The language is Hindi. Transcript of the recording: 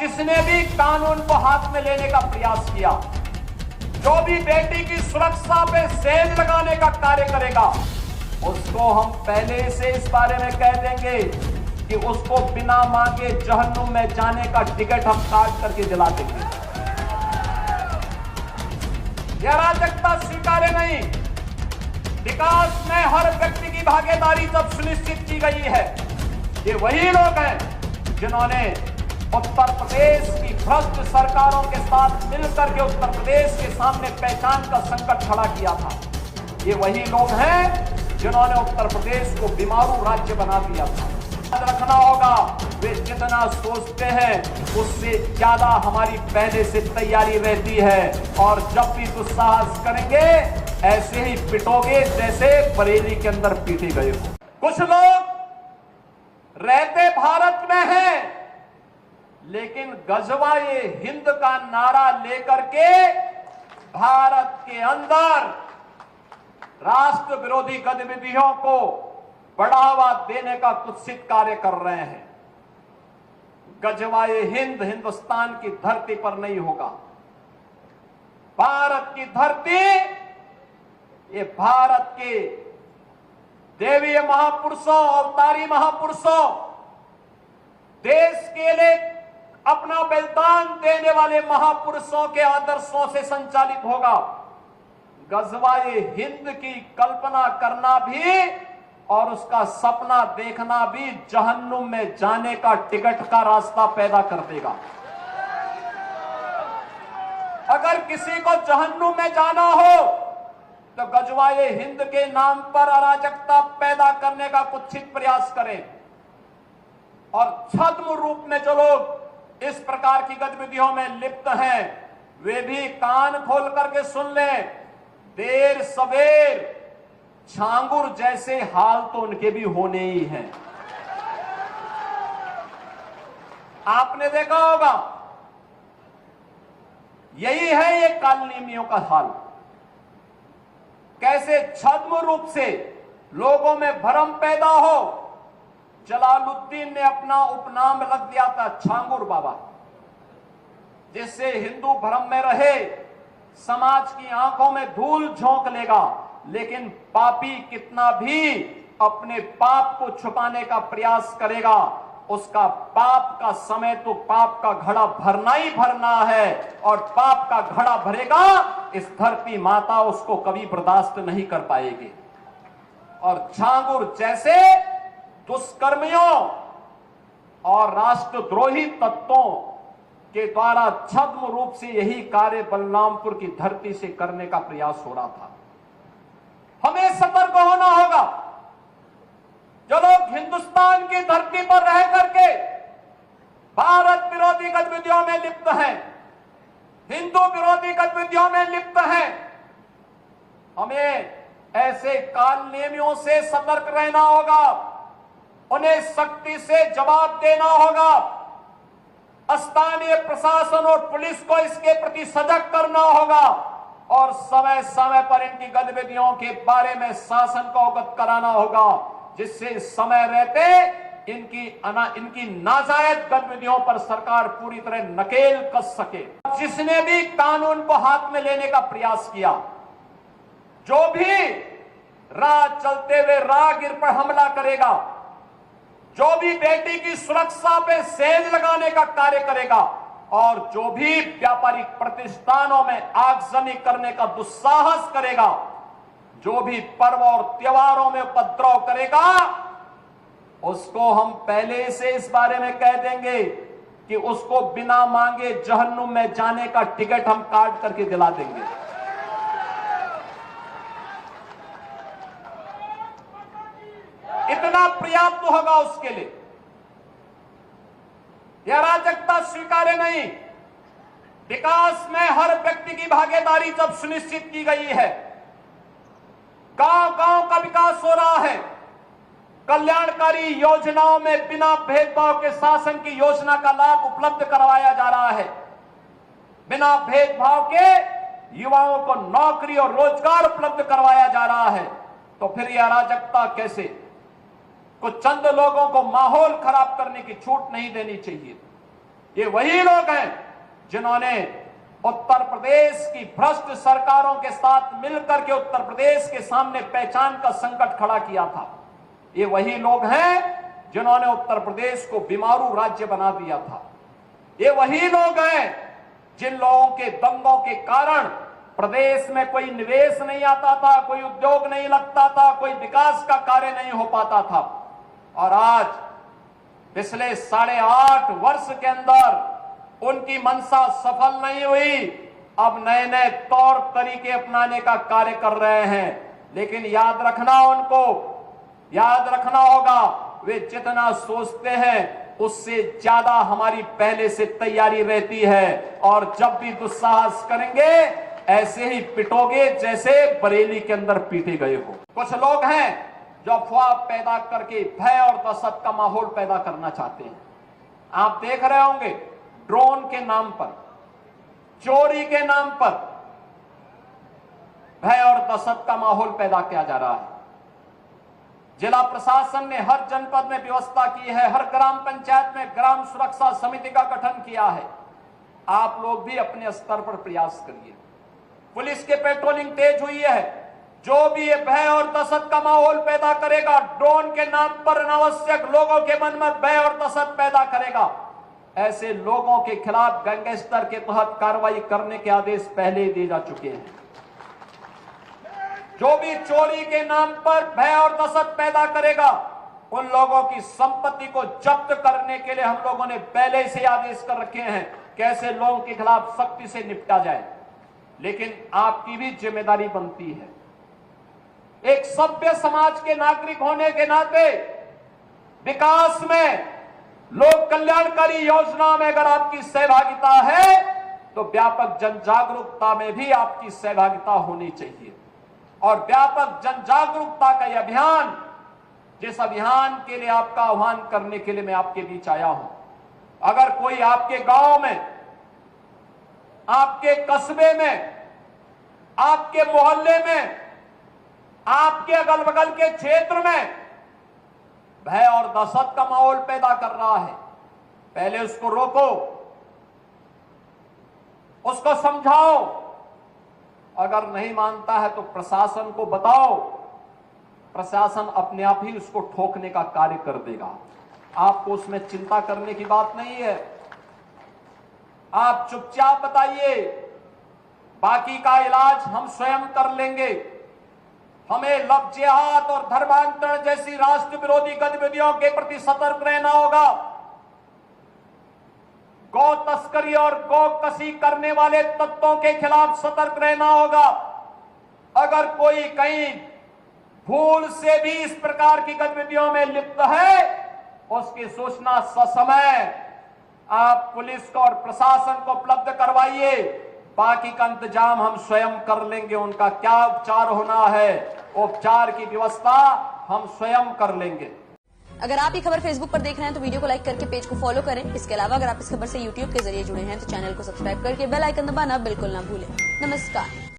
जिसने भी कानून को हाथ में लेने का प्रयास किया, जो भी बेटी की सुरक्षा पे सेल लगाने का कार्य करेगा, उसको हम पहले से इस बारे में कह देंगे कि उसको बिना मांगे जहन्नुम में जाने का टिकट हम काट करके दिला देंगे। यह अराजकता स्वीकार्य नहीं। विकास में हर व्यक्ति की भागीदारी जब सुनिश्चित की गई है, ये वही लोग हैं जिन्होंने उत्तर प्रदेश की भ्रष्ट सरकारों के साथ मिलकर के उत्तर प्रदेश के सामने पहचान का संकट खड़ा किया था। ये वही लोग हैं जिन्होंने उत्तर प्रदेश को बीमारू राज्य बना दिया था। याद रखना होगा, वे जितना सोचते हैं उससे ज्यादा हमारी पहले से तैयारी रहती है, और जब भी दुस्साहस करेंगे ऐसे ही पिटोगे जैसे बरेली के अंदर पीटे गए हो। कुछ लोग रहते भारत में हैं, लेकिन गजवाए हिंद का नारा लेकर के भारत के अंदर राष्ट्र विरोधी गतिविधियों को बढ़ावा देने का कुत्सित कार्य कर रहे हैं। गजवाए हिंद हिंदुस्तान की धरती पर नहीं होगा। भारत की धरती, ये भारत के देवीय महापुरुषों, अवतारी महापुरुषों, देश के लिए अपना बलिदान देने वाले महापुरुषों के आदर्शों से संचालित होगा। गजवाए हिंद की कल्पना करना भी और उसका सपना देखना भी जहन्नुम में जाने का टिकट का रास्ता पैदा कर देगा। अगर किसी को जहन्नुम में जाना हो तो गजवाए हिंद के नाम पर अराजकता पैदा करने का कुत्सित प्रयास करें, और छद्म रूप में जो लोग इस प्रकार की गतिविधियों में लिप्त हैं वे भी कान खोल करके सुन लें। देर सवेर छांगुर जैसे हाल तो उनके भी होने ही हैं। आपने देखा होगा, यही है ये कालनेमियों का हाल। कैसे छद्म रूप से लोगों में भ्रम पैदा हो। जलालुद्दीन ने अपना उपनाम रख दिया था छांगुर बाबा, जिससे हिंदू भ्रम में रहे, समाज की आंखों में धूल झोंक लेगा, लेकिन पापी कितना भी अपने पाप को छुपाने का प्रयास करेगा, उसका पाप का समय तो पाप का घड़ा भरना ही भरना है, और पाप का घड़ा भरेगा इस धरती माता उसको कभी बर्दाश्त नहीं कर पाएगी। और छांगुर जैसे दुष्कर्मियों और राष्ट्रद्रोही तत्वों के द्वारा छद्म रूप से यही कार्य बलरामपुर की धरती से करने का प्रयास हो रहा था। हमें सतर्क होना होगा। जो लोग हिंदुस्तान की धरती पर रह करके भारत विरोधी गतिविधियों में लिप्त हैं, हिंदू विरोधी गतिविधियों में लिप्त हैं, हमें ऐसे कालनेमियों से सतर्क रहना होगा। उन्हें सख्ती से जवाब देना होगा। स्थानीय प्रशासन और पुलिस को इसके प्रति सजग करना होगा, और समय समय पर इनकी गतिविधियों के बारे में शासन को अवगत कराना होगा, जिससे समय रहते इनकी नाजायज गतिविधियों पर सरकार पूरी तरह नकेल कस सके। जिसने भी कानून को हाथ में लेने का प्रयास किया, जो भी राह चलते हुए राहगीर पर हमला करेगा, जो भी बेटी की सुरक्षा पे सेल लगाने का कार्य करेगा, और जो भी व्यापारिक प्रतिष्ठानों में आगजनी करने का दुस्साहस करेगा, जो भी पर्व और त्योहारों में उपद्रव करेगा, उसको हम पहले से इस बारे में कह देंगे कि उसको बिना मांगे जहन्नुम में जाने का टिकट हम काट करके दिला देंगे। इतना पर्याप्त होगा उसके लिए। यह अराजकता स्वीकार्य नहीं। विकास में हर व्यक्ति की भागीदारी जब सुनिश्चित की गई है, गांव-गांव का विकास हो रहा है, कल्याणकारी योजनाओं में बिना भेदभाव के शासन की योजना का लाभ उपलब्ध करवाया जा रहा है, बिना भेदभाव के युवाओं को नौकरी और रोजगार उपलब्ध करवाया जा रहा है, तो फिर यह अराजकता कैसे? कुछ चंद लोगों को माहौल खराब करने की छूट नहीं देनी चाहिए। ये वही लोग हैं जिन्होंने उत्तर प्रदेश की भ्रष्ट सरकारों के साथ मिलकर के उत्तर प्रदेश के सामने पहचान का संकट खड़ा किया था। ये वही लोग हैं जिन्होंने उत्तर प्रदेश को बीमारू राज्य बना दिया था। ये वही लोग हैं जिन लोगों के दंगों के कारण प्रदेश में कोई निवेश नहीं आता था, कोई उद्योग नहीं लगता था, कोई विकास का कार्य नहीं हो पाता था। और आज पिछले 8.5 वर्ष के अंदर उनकी मंशा सफल नहीं हुई। अब नए नए तौर तरीके अपनाने का कार्य कर रहे हैं, लेकिन याद रखना होगा, वे जितना सोचते हैं उससे ज्यादा हमारी पहले से तैयारी रहती है। और जब भी दुस्साहस करेंगे ऐसे ही पिटोगे जैसे बरेली के अंदर पीटे गए हो। कुछ लोग हैं जो अफवाह पैदा करके भय और दहशत का माहौल पैदा करना चाहते हैं। आप देख रहे होंगे ड्रोन के नाम पर, चोरी के नाम पर भय और दहशत का माहौल पैदा किया जा रहा है। जिला प्रशासन ने हर जनपद में व्यवस्था की है, हर ग्राम पंचायत में ग्राम सुरक्षा समिति का गठन किया है। आप लोग भी अपने स्तर पर प्रयास करिए। पुलिस के पेट्रोलिंग तेज हुई है। जो भी ये भय और दहशत का माहौल पैदा करेगा, ड्रोन के नाम पर अनावश्यक लोगों के मन में भय और दहशत पैदा करेगा, ऐसे लोगों के खिलाफ गैंगस्टर के तहत कार्रवाई करने के आदेश पहले ही दिए जा चुके हैं। जो भी चोरी के नाम पर भय और दहशत पैदा करेगा, उन लोगों की संपत्ति को जब्त करने के लिए हम लोगों ने पहले से आदेश कर रखे हैं कि ऐसे लोगों के खिलाफ सख्ती से निपटा जाए। लेकिन आपकी भी जिम्मेदारी बनती है, एक सभ्य समाज के नागरिक होने के नाते विकास में, लोक कल्याणकारी योजना में अगर आपकी सहभागिता है तो व्यापक जन जागरूकता में भी आपकी सहभागिता होनी चाहिए। और व्यापक जन जागरूकता का यह अभियान, जिस अभियान के लिए आपका आह्वान करने के लिए मैं आपके बीच आया हूं, अगर कोई आपके गांव में, आपके कस्बे में, आपके मोहल्ले में, आपके अगल बगल के क्षेत्र में भय और दहशत का माहौल पैदा कर रहा है, पहले उसको रोको, उसको समझाओ। अगर नहीं मानता है तो प्रशासन को बताओ, प्रशासन अपने आप ही उसको ठोकने का कार्य कर देगा। आपको उसमें चिंता करने की बात नहीं है। आप चुपचाप बताइए, बाकी का इलाज हम स्वयं कर लेंगे। हमें लव जिहाद और धर्मांतरण जैसी राष्ट्र विरोधी गतिविधियों के प्रति सतर्क रहना होगा। गौ तस्करी और गौ कसी करने वाले तत्वों के खिलाफ सतर्क रहना होगा। अगर कोई कहीं भूल से भी इस प्रकार की गतिविधियों में लिप्त है, उसकी सूचना ससमय आप पुलिस को और प्रशासन को उपलब्ध करवाइए। बाकी का इंतजाम हम स्वयं कर लेंगे। उनका क्या उपचार होना है, उपचार की व्यवस्था हम स्वयं कर लेंगे। अगर आप ये खबर फेसबुक पर देख रहे हैं तो वीडियो को लाइक करके पेज को फॉलो करें। इसके अलावा अगर आप इस खबर से यूट्यूब के जरिए जुड़े हैं तो चैनल को सब्सक्राइब करके बेल आइकन दबाना बिल्कुल ना भूलें। नमस्कार।